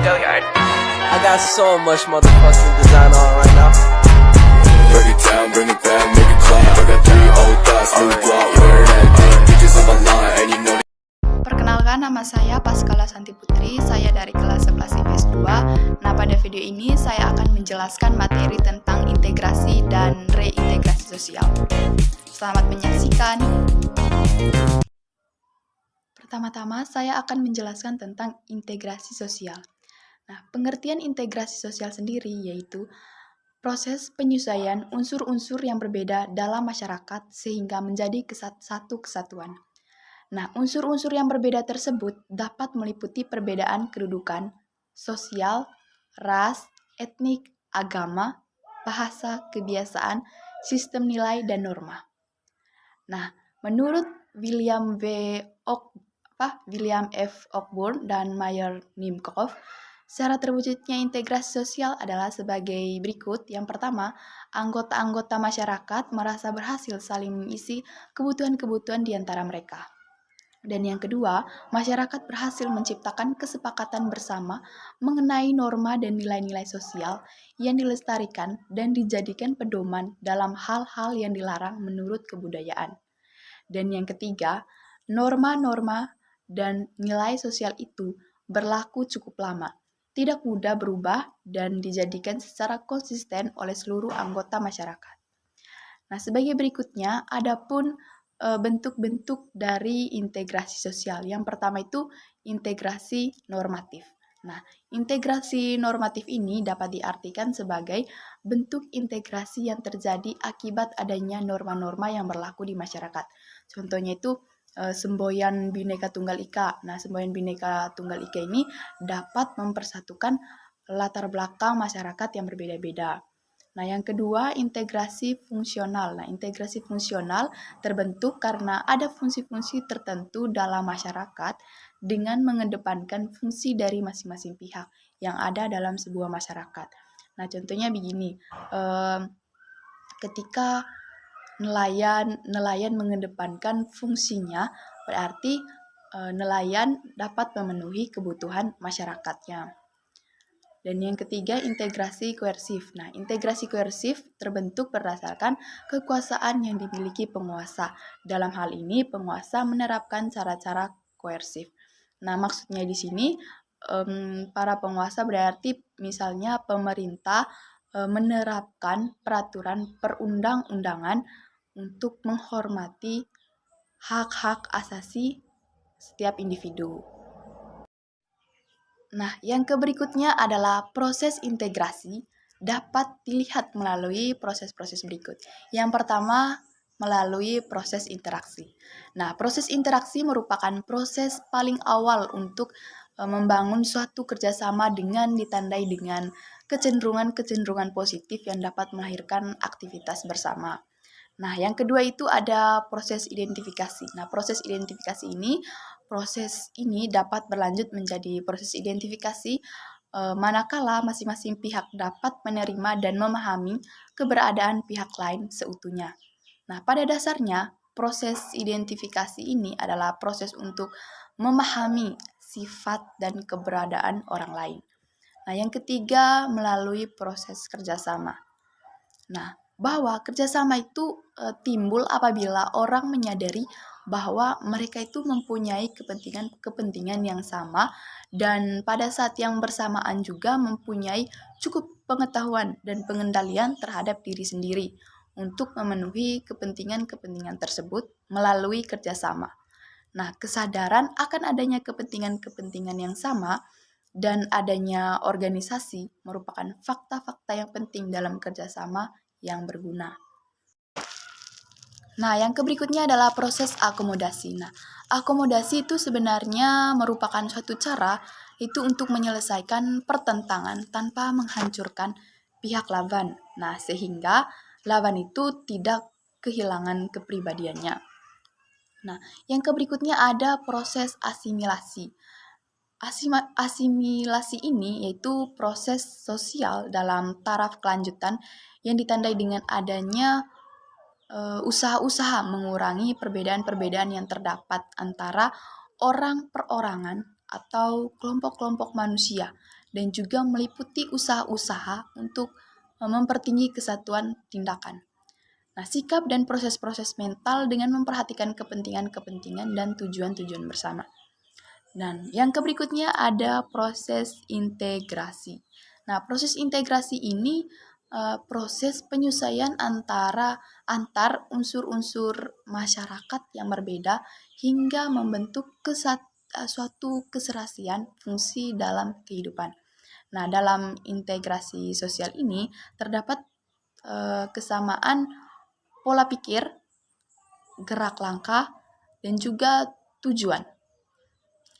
I got so much motherfucking design on right now. Break it down, bring it back, make it clap. I got 3 old thoughts, new block, where that day. Bitches on my line, and you know. Perkenalkan, nama saya Paskala Santi Putri, saya dari kelas 11 IPS 2. Nah, pada video ini saya akan menjelaskan materi tentang integrasi dan reintegrasi sosial. Selamat menyaksikan. Pertama-tama, saya akan menjelaskan tentang integrasi sosial. Nah, pengertian integrasi sosial sendiri yaitu proses penyusuaian unsur-unsur yang berbeda dalam masyarakat sehingga menjadi satu kesatuan. Nah, unsur-unsur yang berbeda tersebut dapat meliputi perbedaan kedudukan, sosial, ras, etnik, agama, bahasa, kebiasaan, sistem nilai, dan norma. Nah, menurut William F. Cockburn dan Meyer Nimkov, secara terwujudnya integrasi sosial adalah sebagai berikut. Yang pertama, anggota-anggota masyarakat merasa berhasil saling mengisi kebutuhan-kebutuhan di antara mereka. Dan yang kedua, masyarakat berhasil menciptakan kesepakatan bersama mengenai norma dan nilai-nilai sosial yang dilestarikan dan dijadikan pedoman dalam hal-hal yang dilarang menurut kebudayaan. Dan yang ketiga, norma-norma dan nilai sosial itu berlaku cukup lama, tidak mudah berubah dan dijadikan secara konsisten oleh seluruh anggota masyarakat. Nah, sebagai berikutnya, adapun bentuk-bentuk dari integrasi sosial. Yang pertama itu integrasi normatif. Nah, integrasi normatif ini dapat diartikan sebagai bentuk integrasi yang terjadi akibat adanya norma-norma yang berlaku di masyarakat. Contohnya itu semboyan Bhinneka Tunggal Ika. Nah, semboyan Bhinneka Tunggal Ika ini dapat mempersatukan latar belakang masyarakat yang berbeda-beda. Nah, yang kedua, integrasi fungsional. Nah, integrasi fungsional terbentuk karena ada fungsi-fungsi tertentu dalam masyarakat dengan mengedepankan fungsi dari masing-masing pihak yang ada dalam sebuah masyarakat. Nah, contohnya begini, ketika nelayan mengedepankan fungsinya, berarti nelayan dapat memenuhi kebutuhan masyarakatnya. Dan yang ketiga, integrasi koersif. Nah, integrasi koersif terbentuk berdasarkan kekuasaan yang dimiliki penguasa. Dalam hal ini, penguasa menerapkan cara-cara koersif. Nah, maksudnya di sini, para penguasa berarti misalnya pemerintah menerapkan peraturan perundang-undangan untuk menghormati hak-hak asasi setiap individu. Nah, yang berikutnya adalah proses integrasi dapat dilihat melalui proses-proses berikut. Yang pertama, melalui proses interaksi. Nah, proses interaksi merupakan proses paling awal untuk membangun suatu kerjasama dengan ditandai dengan kecenderungan-kecenderungan positif yang dapat melahirkan aktivitas bersama. Nah, yang kedua itu ada proses identifikasi. Nah, proses ini dapat berlanjut menjadi proses identifikasi manakala masing-masing pihak dapat menerima dan memahami keberadaan pihak lain seutuhnya. Nah, pada dasarnya, proses identifikasi ini adalah proses untuk memahami sifat dan keberadaan orang lain. Nah, yang ketiga, melalui proses kerjasama. Nah, bahwa kerjasama itu timbul apabila orang menyadari bahwa mereka itu mempunyai kepentingan yang sama dan pada saat yang bersamaan juga mempunyai cukup pengetahuan dan pengendalian terhadap diri sendiri untuk memenuhi kepentingan-kepentingan tersebut melalui kerjasama. Nah, kesadaran akan adanya kepentingan-kepentingan yang sama dan adanya organisasi merupakan fakta-fakta yang penting dalam kerjasama yang berguna. Nah, yang berikutnya adalah proses akomodasi. Nah, akomodasi itu sebenarnya merupakan suatu cara itu untuk menyelesaikan pertentangan tanpa menghancurkan pihak lawan. Nah, sehingga lawan itu tidak kehilangan kepribadiannya. Nah, yang berikutnya ada proses asimilasi. Asimilasi ini yaitu proses sosial dalam taraf kelanjutan yang ditandai dengan adanya usaha-usaha mengurangi perbedaan-perbedaan yang terdapat antara orang perorangan atau kelompok-kelompok manusia dan juga meliputi usaha-usaha untuk mempertinggi kesatuan tindakan. Nah, sikap dan proses-proses mental dengan memperhatikan kepentingan-kepentingan dan tujuan-tujuan bersama. Dan yang berikutnya ada proses integrasi. Nah, proses integrasi ini proses penyelesaian antar unsur-unsur masyarakat yang berbeda hingga membentuk suatu keserasian fungsi dalam kehidupan. Nah, dalam integrasi sosial ini terdapat kesamaan pola pikir, gerak langkah, dan juga tujuan,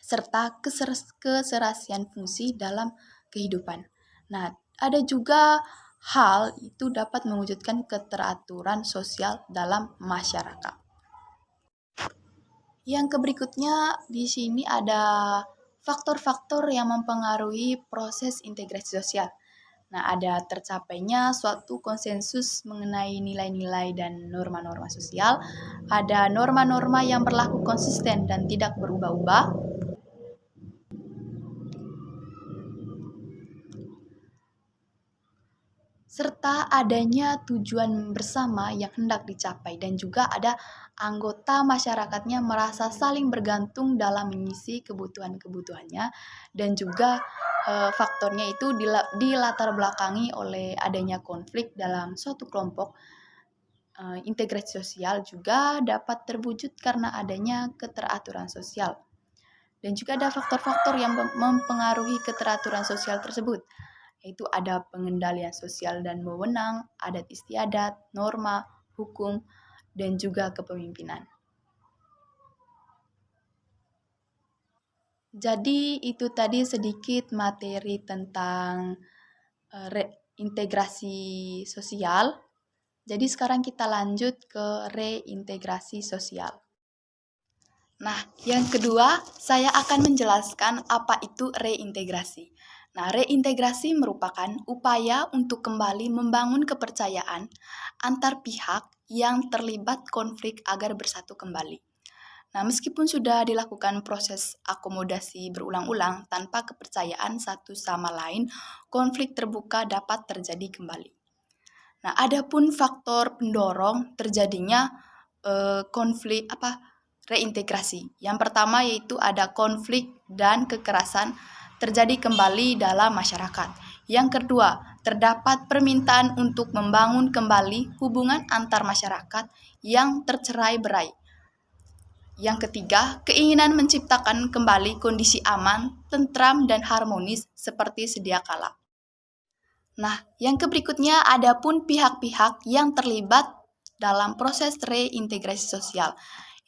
serta keserasian fungsi dalam kehidupan. Nah, ada juga hal itu dapat mewujudkan keteraturan sosial dalam masyarakat. Yang berikutnya di sini ada faktor-faktor yang mempengaruhi proses integrasi sosial. Nah, ada tercapainya suatu konsensus mengenai nilai-nilai dan norma-norma sosial, ada norma-norma yang berlaku konsisten dan tidak berubah-ubah, serta adanya tujuan bersama yang hendak dicapai, dan juga ada anggota masyarakatnya merasa saling bergantung dalam mengisi kebutuhan-kebutuhannya, dan juga faktornya itu dilatar belakangi oleh adanya konflik dalam suatu kelompok. Integrasi sosial juga dapat terwujud karena adanya keteraturan sosial. Dan juga ada faktor-faktor yang mempengaruhi keteraturan sosial tersebut, yaitu ada pengendalian sosial dan wewenang, adat istiadat, norma, hukum, dan juga kepemimpinan. Jadi itu tadi sedikit materi tentang reintegrasi sosial. Jadi sekarang kita lanjut ke reintegrasi sosial. Nah, yang kedua, saya akan menjelaskan apa itu reintegrasi. Nah, reintegrasi merupakan upaya untuk kembali membangun kepercayaan antar pihak yang terlibat konflik agar bersatu kembali. Nah, meskipun sudah dilakukan proses akomodasi berulang-ulang tanpa kepercayaan satu sama lain, konflik terbuka dapat terjadi kembali. Nah, adapun faktor pendorong terjadinya konflik reintegrasi. Yang pertama yaitu ada konflik dan kekerasan terjadi kembali dalam masyarakat. Yang kedua, terdapat permintaan untuk membangun kembali hubungan antar masyarakat yang tercerai-berai. Yang ketiga, keinginan menciptakan kembali kondisi aman, tentram, dan harmonis seperti sedia kala. Nah, yang berikutnya adapun pihak-pihak yang terlibat dalam proses reintegrasi sosial,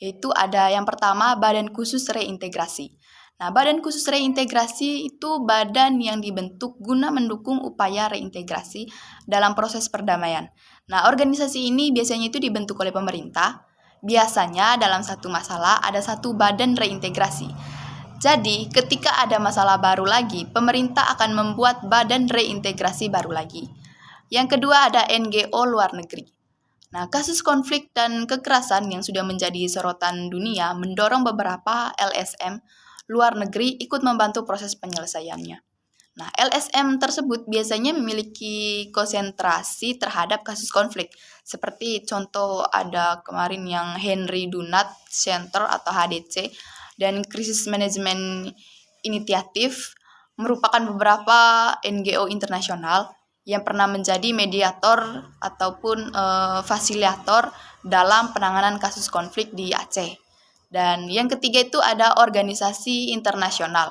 yaitu ada yang pertama Badan Khusus Reintegrasi. Nah, Badan Khusus Reintegrasi itu badan yang dibentuk guna mendukung upaya reintegrasi dalam proses perdamaian. Nah, organisasi ini biasanya itu dibentuk oleh pemerintah. Biasanya dalam satu masalah ada satu badan reintegrasi. Jadi, ketika ada masalah baru lagi, pemerintah akan membuat badan reintegrasi baru lagi. Yang kedua ada NGO luar negeri. Nah, kasus konflik dan kekerasan yang sudah menjadi sorotan dunia mendorong beberapa LSM luar negeri ikut membantu proses penyelesaiannya. Nah, LSM tersebut biasanya memiliki konsentrasi terhadap kasus konflik. Seperti contoh ada kemarin yang Henry Dunant Center atau HDC dan Crisis Management Initiative merupakan beberapa NGO internasional yang pernah menjadi mediator ataupun fasilitator dalam penanganan kasus konflik di Aceh. Dan yang ketiga itu ada organisasi internasional.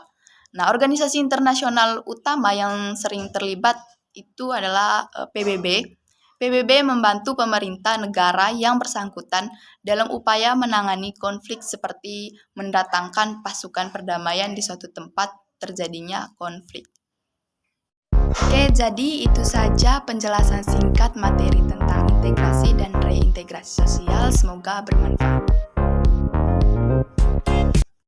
Nah, organisasi internasional utama yang sering terlibat itu adalah PBB. PBB membantu pemerintah negara yang bersangkutan dalam upaya menangani konflik seperti mendatangkan pasukan perdamaian di suatu tempat terjadinya konflik. Oke, jadi itu saja penjelasan singkat materi tentang integrasi dan reintegrasi sosial. Semoga bermanfaat.